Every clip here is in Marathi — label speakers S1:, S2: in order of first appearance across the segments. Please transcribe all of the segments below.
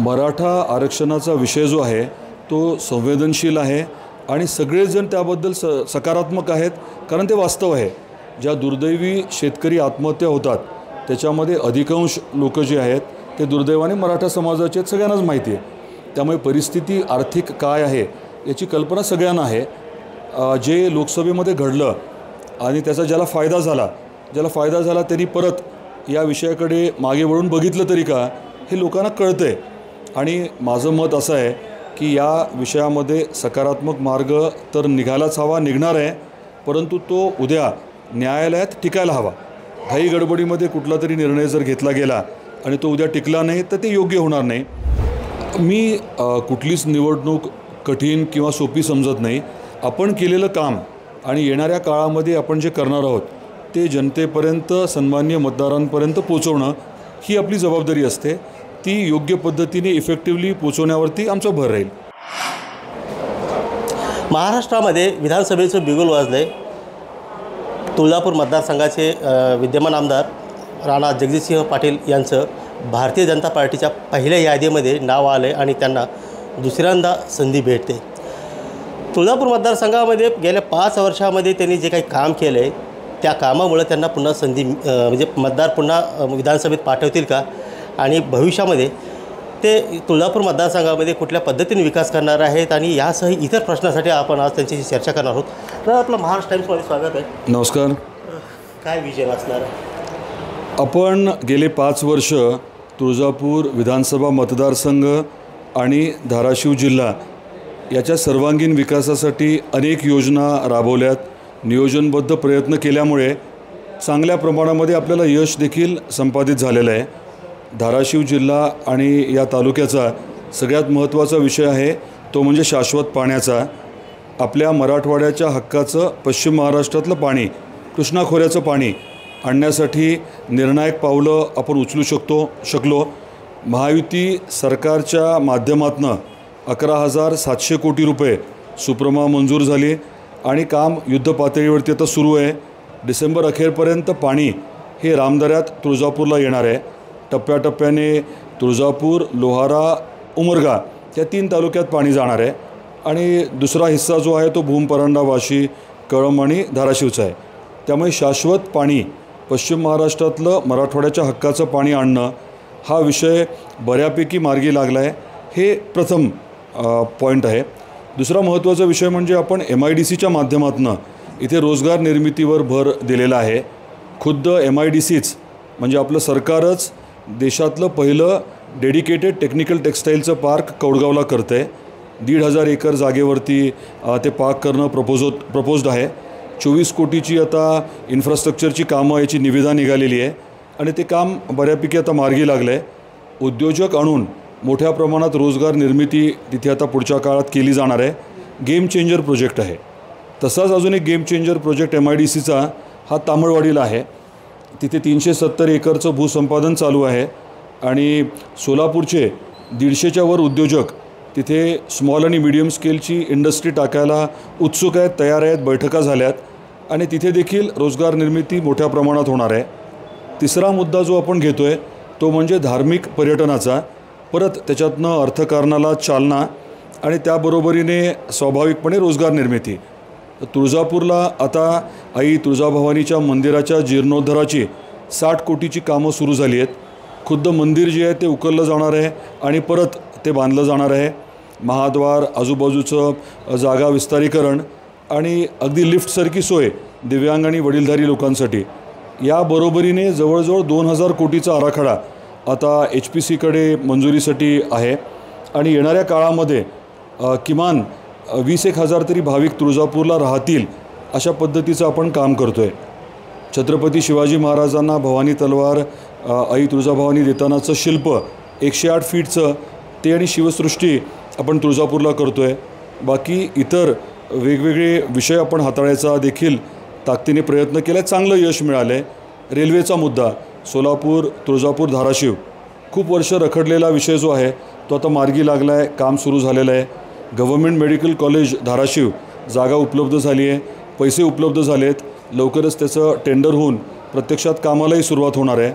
S1: मराठा आरक्षणाचा विषय जो आहे तो संवेदनशील आहे आणि सगळेजण त्याबद्दल सकारात्मक आहेत, कारण ते वास्तव आहे. ज्या दुर्दैवी शेतकरी आत्महत्या होतात त्याच्यामध्ये अधिकांश लोक जे आहेत ते दुर्दैवाने मराठा समाजाचे आहेत, सगळ्यांनाच माहिती आहे. त्यामुळे परिस्थिती आर्थिक काय आहे याची कल्पना सगळ्यांना आहे. जे लोकसभेमध्ये घडलं आणि त्याचा ज्याला फायदा झाला त्यांनी परत या विषयाकडे मागे वळून बघितलं तरी का हे लोकांना कळतं आहे. आणि माझं मत असं आहे की या विषयामध्ये सकारात्मक मार्ग तर निघायलाच हवा, निघणार आहे, परंतु तो उद्या न्यायालयात टिकायला हवा. घाई गडबडीमध्ये कुठला तरी निर्णय जर घेतला गेला आणि तो उद्या टिकला नाही तर ते योग्य होणार नाही. मी कुठलीच निवडणूक कठीण किंवा सोपी समजत नाही. आपण केलेलं काम आणि येणाऱ्या काळामध्ये आपण जे करणार आहोत ते जनतेपर्यंत, सन्माननीय मतदारांपर्यंत पोचवणं ही आपली जबाबदारी असते. ती योग्य पद्धतीने इफेक्टिव्हली पोचवण्यावरती आमचा भर राहील.
S2: महाराष्ट्रामध्ये विधानसभेचं बिगुल वाजले. तुळजापूर मतदारसंघाचे विद्यमान आमदार राणा जगजितसिंह पाटील यांचं भारतीय जनता पार्टीच्या पहिल्या यादीमध्ये नाव आले आणि त्यांना दुसऱ्यांदा संधी भेटते. तुळजापूर मतदारसंघामध्ये गेल्या 5 वर्षामध्ये त्यांनी जे काही काम केलं आहे त्या कामामुळे त्यांना पुन्हा संधी म्हणजे मतदार पुन्हा विधानसभेत पाठवतील का, आणि भविष्यामध्ये ते तुळजापूर मतदारसंघामध्ये कुठल्या पद्धतीने विकास करणार आहेत, आणि यासह इतर प्रश्नासाठी आपण आज त्यांच्याशी चर्चा करणार आहोत. तर आपलं महाराष्ट्र टाइम्समध्ये स्वागत आहे.
S1: नमस्कार.
S2: काय विजन असणार आहे?
S1: आपण गेले 5 वर्ष तुळजापूर विधानसभा मतदारसंघ आणि धाराशिव जिल्हा याच्या सर्वांगीण विकासासाठी अनेक योजना राबवल्यात. नियोजनबद्ध प्रयत्न केल्यामुळे चांगल्या प्रमाणामध्ये आपल्याला यश देखील संपादित झालेलं आहे. धाराशिव जिल्हा आणि या तालुक्याचा सगळ्यात महत्त्वाचा विषय आहे तो म्हणजे शाश्वत पाण्याचा. आपल्या मराठवाड्याच्या हक्काचं पश्चिम महाराष्ट्रातलं पाणी, कृष्णा खोऱ्याचं पाणी आणण्यासाठी निर्णायक पावलं आपण उचलू शकलो. महायुती सरकारच्या माध्यमातून 11,700 कोटी रुपये सुप्रमा मंजूर झाली आणि काम युद्धपातळीवरती आता सुरू आहे. डिसेंबर अखेरपर्यंत पाणी हे रामदऱ्यात तुळजापूरला येणार आहे. टप्प्याटप्प्याने तुळजापूर, लोहारा, उमरगा या 3 तालुक्यात पाणी जाणार आहे आणि दुसरा हिस्सा जो आहे तो भूम, परांडा, वाशी, कळंब आणि धाराशिवचा आहे. त्यामुळे शाश्वत पाणी पश्चिम महाराष्ट्रातलं मराठवाड्याच्या हक्काचं पाणी आणणं हा विषय बऱ्यापैकी मार्गी लागला आहे. हे प्रथम पॉईंट आहे. दुसरा महत्त्वाचा विषय म्हणजे आपण MIDCच्या माध्यमातून इथे रोजगार निर्मितीवर भर दिलेला आहे. खुद्द MIDCच म्हणजे आपलं सरकारच देशातलं पहिलं डेडिकेटेड टेक्निकल टेक्स्टाईलचं पार्क कौडगावला करतं आहे. 1,500 एकर जागेवरती ते पार्क करणं प्रपोज्ड आहे. 24 कोटीची आता इन्फ्रास्ट्रक्चरची कामं याची निविदा निघालेली आहे आणि ते काम बऱ्यापैकी आता मार्गी लागलं आहे. उद्योजक आणून मोठ्या प्रमाणात रोजगार निर्मिती तिथे आता पुढच्या काळात केली जाणार आहे. गेम चेंजर प्रोजेक्ट आहे. तसाच अजून एक गेम चेंजर प्रोजेक्ट MIDCचा हा तामळवाडीला आहे. तिथे 370 एकरचं भूसंपादन चालू आहे आणि सोलापूरचे 150च्या वर उद्योजक तिथे स्मॉल आणि मीडियम स्केलची इंडस्ट्री टाकायला उत्सुक आहेत, तयार आहेत, बैठका झाल्यात आणि तिथे देखील रोजगार निर्मिती मोठ्या प्रमाणात होणार आहे. तिसरा मुद्दा जो आपण घेतो आहे तो म्हणजे धार्मिक पर्यटनाचा. परत त्याच्यातनं अर्थकारणाला चालना आणि त्याबरोबरीने स्वाभाविकपणे रोजगार निर्मिती. तुळजापूरला आता आई तुळजाभवानीच्या मंदिराच्या जीर्णोद्धाराची 60 कोटीची कामं सुरू झाली आहेत. खुद्द मंदिर जे आहे ते उकललं जाणार आहे आणि परत ते बांधलं जाणार आहे. महाद्वार, आजूबाजूचं जागा विस्तारीकरण आणि अगदी लिफ्टसारखी सोय दिव्यांग आणि वडीलधारी लोकांसाठी. याबरोबरीने जवळजवळ 2,000 कोटीचा आराखडा आता HPCकडे मंजुरीसाठी आहे आणि येणाऱ्या काळामध्ये किमान 20,000 तरी भाविक तुळजापूरला राहतील अशा पद्धतीचं आपण काम करतो आहे. छत्रपती शिवाजी महाराजांना भवानी तलवार आई तुळजाभवानी देतानाचं शिल्प 108 फीटचं ते आणि शिवसृष्टी आपण तुळजापूरला करतो आहे. बाकी इतर वेगवेगळे विषय आपण हाताळायचा देखील ताकदीने प्रयत्न केला आहे. चांगलं यश मिळालं आहे. रेल्वेचा मुद्दा सोलापूर, तुळजापूर, धाराशिव खूप वर्ष रखडलेला विषय जो आहे तो आता मार्गी लागला आहे. काम सुरू झालेलं आहे. गव्हर्मेंट मेडिकल कॉलेज धाराशिव जागा उपलब्ध झाली आहे, पैसे उपलब्ध झाले आहेत. लवकरच त्याचं टेंडर होऊन प्रत्यक्षात कामालाही सुरुवात होणार आहे.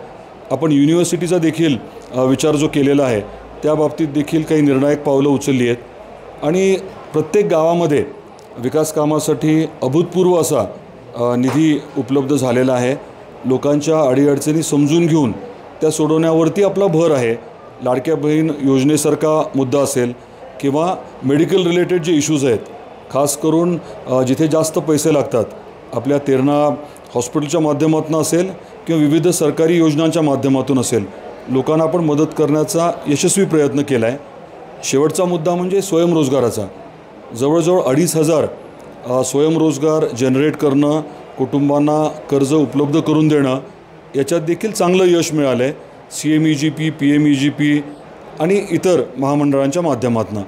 S1: आपण युनिव्हर्सिटीचा देखील विचार जो केलेला आहे त्या बाबतीत देखील काही निर्णायक पावलं उचलली आहेत आणि प्रत्येक गावामध्ये विकास कामासाठी अभूतपूर्व असा निधी उपलब्ध झालेला आहे. लोकांच्या अडीअडचणी समजून घेऊन त्या सोडवण्यावरती आपला भर आहे. लाडक्या बहीण योजनेसारखा मुद्दा असेल किंवा मेडिकल रिलेटेड जे इश्यूज आहेत, खास करून जिथे जास्त पैसे लागतात, आपल्या तेरणा हॉस्पिटलच्या माध्यमातून असेल किंवा विविध सरकारी योजनांच्या माध्यमातून असेल, लोकांना आपण मदत करण्याचा यशस्वी प्रयत्न केला आहे. शेवटचा मुद्दा म्हणजे स्वयंरोजगाराचा. जवळजवळ 2,500 स्वयंरोजगार जनरेट करणं, कुटुंबांना कर्ज उपलब्ध करून देणं, याच्यात देखील चांगलं यश मिळालं आहे. CMEGP, PMEGP आणि इतर महामंडळांच्या माध्यमातून.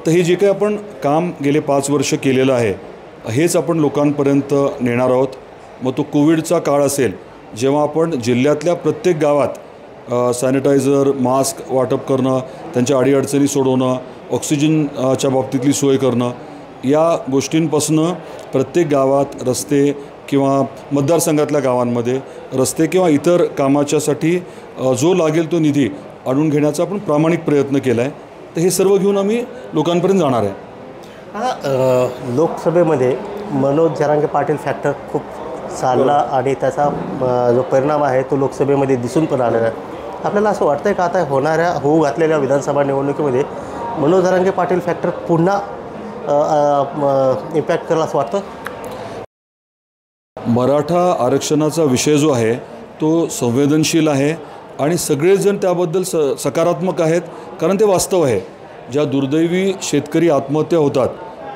S1: तर हे जे काही आपण काम गेले 5 वर्ष केलेलं आहे, हेच आपण लोकांपर्यंत नेणार आहोत. मग तो कोविडचा काळ असेल, जेव्हा आपण जिल्ह्यातल्या प्रत्येक गावात सॅनिटायझर, मास्क वाटप करणं, त्यांच्या अडीअडचणी सोडवणं, ऑक्सिजनच्या बाबतीतली सोय करणं, या गोष्टींपासून प्रत्येक गावात रस्ते किंवा मतदारसंघातल्या गावांमध्ये रस्ते किंवा इतर कामाच्यासाठी जो लागेल तो निधी आणून घेण्याचा आपण प्रामाणिक प्रयत्न केला आहे. तर हे सर्व घेऊन आम्ही लोकांपर्यंत जाणार आहे.
S2: आता लोकसभेमध्ये मनोज जरांगे पाटील फॅक्टर खूप चालला आणि त्याचा जो परिणाम आहे तो लोकसभेमध्ये दिसून पण आलेला आहे. आपल्याला असं वाटतं आहे का आता होऊ घातलेल्या विधानसभा निवडणुकीमध्ये मनोज जरांगे पाटील फॅक्टर पुन्हा इम्पॅक्ट करेल असं वाटतं?
S1: मराठा आरक्षणाचा विषय जो आहे तो संवेदनशील आहे आणि सगळेजण त्याबद्दल सकारात्मक आहेत, कारण ते वास्तव आहे. ज्या दुर्दैवी शेतकरी आत्महत्या होतात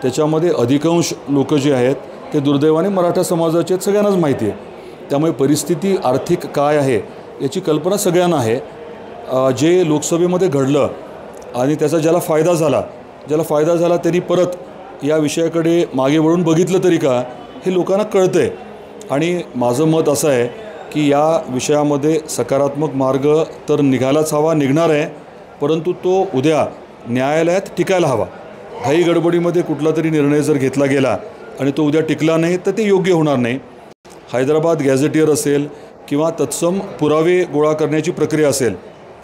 S1: त्याच्यामध्ये अधिकांश लोक जे आहेत ते दुर्दैवाने मराठा समाजाचे आहेत, सगळ्यांनाच माहिती आहे. त्यामुळे परिस्थिती आर्थिक काय आहे याची कल्पना सगळ्यांना आहे. जे लोकसभेमध्ये घडलं आणि त्याचा ज्याला फायदा झाला त्यांनी परत या विषयाकडे मागे वळून बघितलं तरी का, हे लोकांना कळतं आहे. आणि माझं मत असं आहे की या विषयामध्ये सकारात्मक मार्ग तर निघायलाच हवा, निघणार आहे, परंतु तो उद्या न्यायालयात टिकायला हवा. घाई गडबडीमध्ये कुठला तरी निर्णय जर घेतला गेला आणि तो उद्या टिकला नाही तर ते योग्य होणार नाही. हैदराबाद गॅझेटियर असेल किंवा तत्सम पुरावे गोळा करण्याची प्रक्रिया असेल,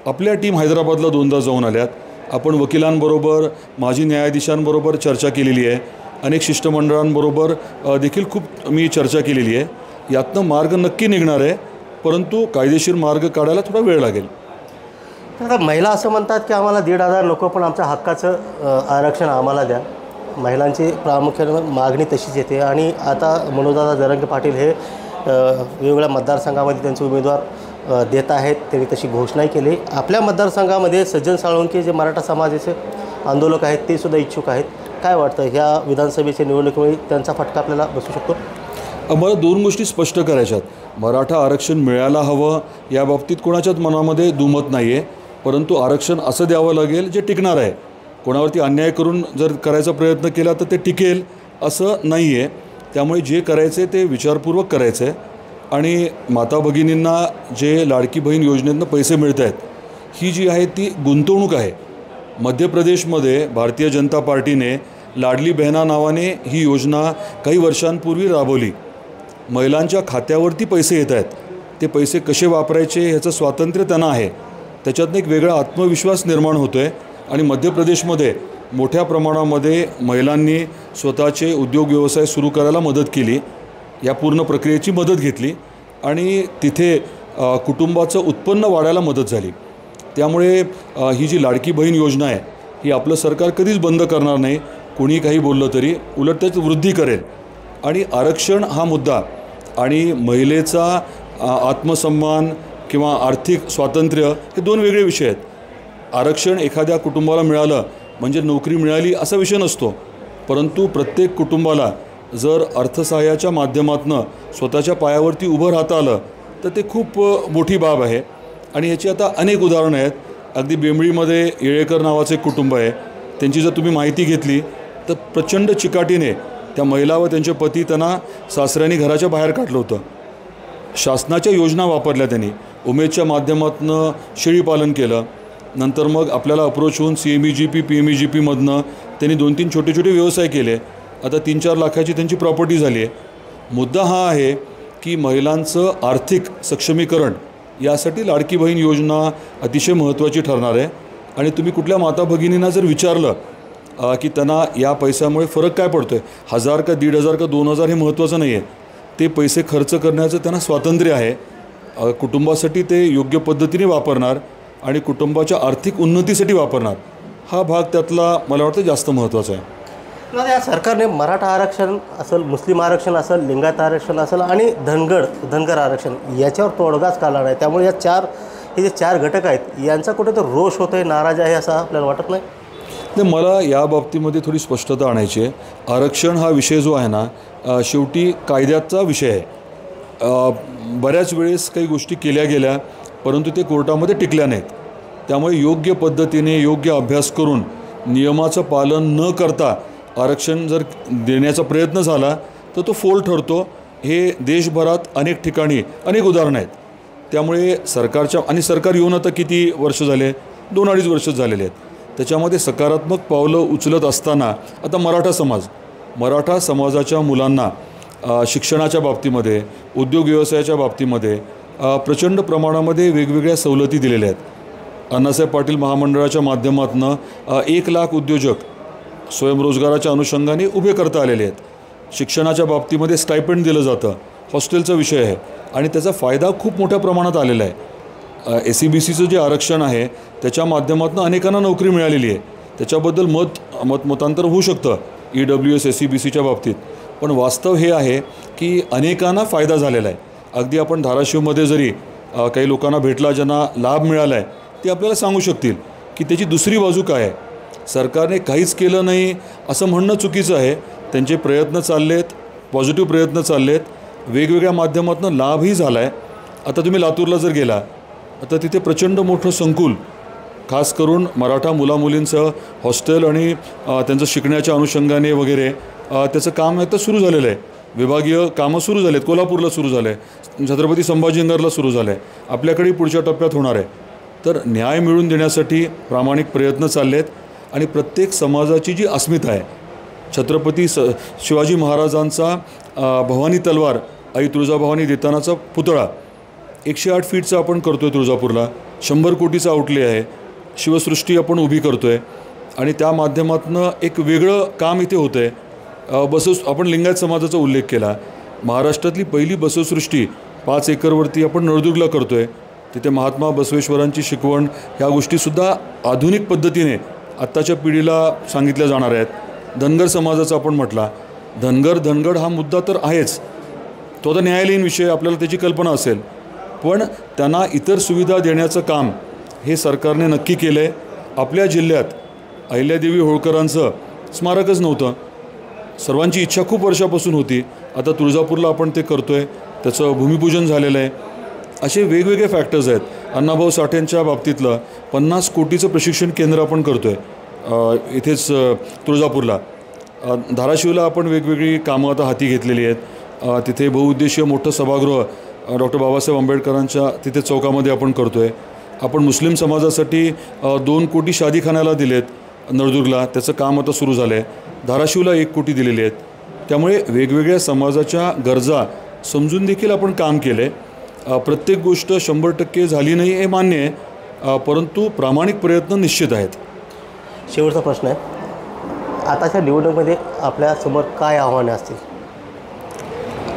S1: आपल्या टीम हैदराबादला 2दा जाऊन आल्यात. आपण वकिलांबरोबर, माजी न्यायाधीशांबरोबर चर्चा केलेली आहे. अनेक शिष्टमंडळांबरोबर देखील खूप मी चर्चा केलेली आहे. यातनं मार्ग नक्की निघणार आहे, परंतु कायदेशीर मार्ग काढायला थोडा वेळ लागेल.
S2: आता महिला असं म्हणतात की आम्हाला 1,500 लोक पण आमच्या हक्काचं आरक्षण आम्हाला द्या. महिलांची प्रामुख्याने मागणी तशीच येते आणि आता मनोजदादा जरांगे पाटील हे वेगवेगळ्या मतदारसंघामध्ये त्यांचे उमेदवार देत आहेत. त्यांनी तशी घोषणाही केली. आपल्या मतदारसंघामध्ये सज्जन साळुंखे जे मराठा समाजाचे आंदोलक आहेत ते सुद्धा इच्छुक आहेत. काय वाटतं ह्या विधानसभेच्या निवडणुकीमुळे त्यांचा फटका आपल्याला बसू शकतो?
S1: मला 2 गोष्टी स्पष्ट करायच्यात. मराठा आरक्षण मिळायला हवं या बाबतीत कोणाच्याच मनामध्ये दुमत नाही आहे, परंतु आरक्षण असं द्यावं लागेल जे टिकणार आहे. कोणावरती अन्याय करून जर करायचा प्रयत्न केला तर ते टिकेल असं नाही आहे. त्यामुळे जे करायचं आहे ते विचारपूर्वक करायचं आहे. आणि माता भगिनींना जे लाडकी बहीण योजनेतनं पैसे मिळत आहेत, ही जी आहे ती गुंतवणूक आहे. मध्य प्रदेशमध्ये भारतीय जनता पार्टीने लाडली बहना नावाने ही योजना काही वर्षांपूर्वी राबवली. महिलांच्या खात्यावरती पैसे येत आहेत. ते पैसे कसे वापरायचे ह्याचं स्वातंत्र्य त्यांना आहे. त्याच्यातनं एक वेगळा आत्मविश्वास निर्माण होतो आहे. आणि मध्य प्रदेशमध्ये मोठ्या प्रमाणामध्ये महिलांनी स्वतःचे उद्योग व्यवसाय सुरू करायला मदत केली. या पूर्ण प्रक्रियेची मदत घेतली आणि तिथे कुटुंबाचं उत्पन्न वाढायला मदत झाली. त्यामुळे ही जी लाडकी बहीण योजना आहे ही आपलं सरकार कधीच बंद करणार नाही. कोणी काही बोललं तरी उलट त्याची वृद्धी करेल. आणि आरक्षण हा मुद्दा आणि महिलेचा आत्मसन्मान किंवा आर्थिक स्वातंत्र्य हे 2 वेगळे विषय आहेत. आरक्षण एखाद्या कुटुंबाला मिळालं म्हणजे नोकरी मिळाली असा विषय नसतो, परंतु प्रत्येक कुटुंबाला जर अर्थसहाय्याच्या माध्यमातून स्वतःच्या पायावरती उभं राहता आलं तर ते खूप मोठी बाब आहे. आणि याची आता अनेक उदाहरणं आहेत. अगदी बेंबळीमध्ये येळेकर नावाचं एक कुटुंब आहे. त्यांची जर तुम्ही माहिती घेतली तर प्रचंड चिकाटीने त्या महिला व त्यांचे पती त्यांना सासऱ्यांनी घराच्या बाहेर काढलं होतं. शासनाच्या योजना वापरल्या त्यांनी. उमेदच्या माध्यमातून शेळीपालन केलं. नंतर मग आपल्याला अप्रोच होऊन CMEGP PMEGPमधनं त्यांनी 2-3 छोटे छोटे व्यवसाय केले. आता 3-4 लाखाची त्यांची प्रॉपर्टी झाली आहे. मुद्दा हा आहे की महिलांचं आर्थिक सक्षमीकरण यासाठी लाडकी बहीण योजना अतिशय महत्त्वाची ठरणार आहे. आणि तुम्ही कुठल्या माता भगिनींना जर विचारलं की त्यांना या पैशामुळे फरक काय पडतो आहे, 1000 का 1500 का 2000 हे महत्त्वाचं नाही आहे. ते पैसे खर्च करण्याचं त्यांना स्वातंत्र्य आहे. कुटुंबासाठी ते योग्य पद्धतीने वापरणार आणि कुटुंबाच्या आर्थिक उन्नतीसाठी वापरणार, हा भाग त्यातला मला वाटतं जास्त महत्त्वाचा आहे.
S2: या सरकारने मराठा आरक्षण असेल, मुस्लिम आरक्षण असेल, लिंगायत आरक्षण असेल आणि धनगर आरक्षण याच्यावर तोडगाच काढला नाही. त्यामुळे हे जे चार घटक आहेत यांचा कुठे तर रोष होतो आहे, नाराज आहे असं आपल्याला वाटत नाही?
S1: तर मला या बाबतीमध्ये थोडी स्पष्टता आणायची आहे. आरक्षण हा विषय जो आहे ना, शेवटी कायद्याचा विषय आहे. बऱ्याच वेळेस काही गोष्टी केल्या गेल्या परंतु ते कोर्टामध्ये टिकल्या नाहीत. त्यामुळे योग्य पद्धतीने योग्य अभ्यास करून नियमाचं पालन न करता आरक्षण जर देण्याचा प्रयत्न झाला तर तो फोल ठरतो. हे देशभरात अनेक ठिकाणी अनेक उदाहरणं आहेत. त्यामुळे सरकार येऊन आता किती वर्ष झाले, 2-2.5 वर्ष झालेले आहेत. त्याच्यामध्ये सकारात्मक पावलं उचलत असताना आता मराठा समाजाच्या मुलांना शिक्षणाच्या बाबतीमध्ये, उद्योग व्यवसायाच्या बाबतीमध्ये प्रचंड प्रमाणामध्ये वेगवेगळ्या सवलती दिलेल्या आहेत. अण्णासाहेब पाटील महामंडळाच्या माध्यमातून 1 लाख उद्योजक स्वयंरोजगाराच्या अनुषंगाने उभे करता आलेले आहेत. शिक्षणाच्या बाबतीमध्ये स्टायपेंड दिलं जातं, हॉस्टेलचा विषय आहे आणि त्याचा फायदा खूप मोठ्या प्रमाणात आलेला आहे. SEBCचं जे आरक्षण आहे त्याच्या माध्यमातून अनेकांना नोकरी मिळालेली आहे. त्याच्याबद्दल मतांतर होऊ शकतं EWS SEBCच्या बाबतीत, पण वास्तव हे आहे की अनेकांना फायदा झालेला आहे. अगदी आपण धाराशिवमध्ये जरी काही लोकांना भेटला ज्यांना लाभ मिळाला आहे ते आपल्याला सांगू शकतील की त्याची दुसरी बाजू काय आहे. सरकारने काहीच केलं नाही असं म्हणणं चुकीचं आहे. त्यांचे प्रयत्न चाललेत, पॉझिटिव्ह प्रयत्न चाललेत, वेगवेगळ्या माध्यमातून लाभही झाला आहे. आता तुम्ही लातूरला जर गेला आता तिथे प्रचंड मोठं संकुल खास करून मराठा मुलामुलींचं हॉस्टेल आणि त्यांचं शिकण्याच्या अनुषंगाने वगैरे त्याचं काम आता सुरू झालेलं आहे. विभागीय कामं सुरू झाले आहेत. कोल्हापूरला सुरू झालं आहे, छत्रपती संभाजीनगरला सुरू झालं आहे, आपल्याकडे पुढच्या टप्प्यात होणार आहे. तर न्याय मिळवून देण्यासाठी प्रामाणिक प्रयत्न चालले आहेत आणि प्रत्येक समाजाची जी अस्मिता आहे, छत्रपती शिवाजी महाराजांचा भवानी तलवार आई तुळजाभवानी देतानाचा पुतळा 108 फीटचा आपण करतो आहे तुळजापूरला, 100 कोटीचा आउटले आहे, शिवसृष्टी आपण उभी करतो आहे आणि त्या माध्यमातून एक वेगळं काम इथे होतं आहे. आपण लिंगायत समाजाचा उल्लेख केला. महाराष्ट्रातली पहिली बसवसृष्टी 5 एकरवरती आपण नळदुर्गला करतो आहे. तिथे महात्मा बसवेश्वरांची शिकवण ह्या गोष्टीसुद्धा आधुनिक पद्धतीने आत्ताच्या पिढीला सांगितल्या जाणार आहेत. धनगर समाजाचा आपण म्हटला, धनगड हा मुद्दा तर आहेच, तो आता न्यायालयीन विषय, आपल्याला त्याची कल्पना असेल, पण त्यांना इतर सुविधा देण्याचं काम हे सरकारने नक्की केलं आहे. आपल्या जिल्ह्यात अहिल्यादेवी होळकरांचं स्मारकच नव्हतं, सर्वांची इच्छा खूप वर्षापासून होती. आता तुळजापूरला आपण ते करतो आहे, त्याचं भूमिपूजन झालेलं आहे. असे वेगवेगळे फॅक्टर्स आहेत. अण्णाभाऊ साठेंच्या बाबतीतलं 50 कोटीचं प्रशिक्षण केंद्र आपण करतो आहे इथेच तुळजापूरला. धाराशिवला आपण वेगवेगळी कामं आता हाती घेतलेली आहेत. तिथे बहुउद्देशीय मोठं सभागृह डॉक्टर बाबासाहेब आंबेडकरांच्या तिथे चौकामध्ये आपण करतो आहे. आपण मुस्लिम समाजासाठी 2 कोटी शादीखान्याला दिलेत नळदुर्गला, त्याचं काम आता सुरू झालं आहे. धाराशिवला 1 कोटी दिलेले आहेत. त्यामुळे वेगवेगळ्या समाजाच्या गरजा समजून देखील आपण काम केलं आहे. प्रत्येक गोष्ट 100% झाली नाही हे मान्य आहे, परंतु प्रामाणिक प्रयत्न निश्चित आहेत.
S2: शेवटचा प्रश्न आहे, आताच्या निवडणुकीमध्ये आपल्यासमोर काय आव्हाने असतील?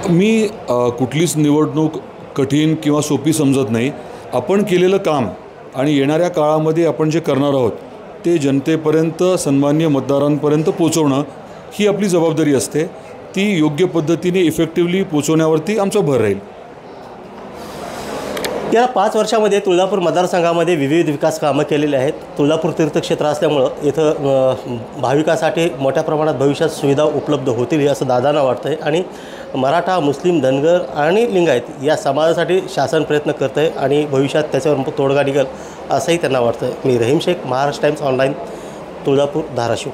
S1: मी कुठलीच निवडणूक कठीण किंवा सोपी समजत नाही. आपण केलेलं काम आणि येणाऱ्या काळामध्ये आपण जे करणार आहोत ते जनतेपर्यंत, सन्माननीय मतदारांपर्यंत पोचवणं ही आपली जबाबदारी असते. ती योग्य पद्धतीने इफेक्टिव्हली पोचवण्यावरती आमचा भर राहील.
S2: गेल्या 5 वर्षामध्ये तुळजापूर मतदारसंघामध्ये विविध विकास कामं केलेली आहेत. तुळजापूर तीर्थक्षेत्र असल्यामुळं इथं भाविकासाठी मोठ्या प्रमाणात भविष्यात सुविधा उपलब्ध होतील असं दादांना वाटतं आहे आणि मराठा, मुस्लिम, धनगर आणि लिंगायत या समाजासाठी शासन प्रयत्न करतं आहे आणि भविष्यात त्याच्यावर तोडगा निघेल असंही त्यांना वाटतं आहे. मी रहीम शेख, महाराष्ट्र टाइम्स ऑनलाईन, तुळजापूर, धाराशिव.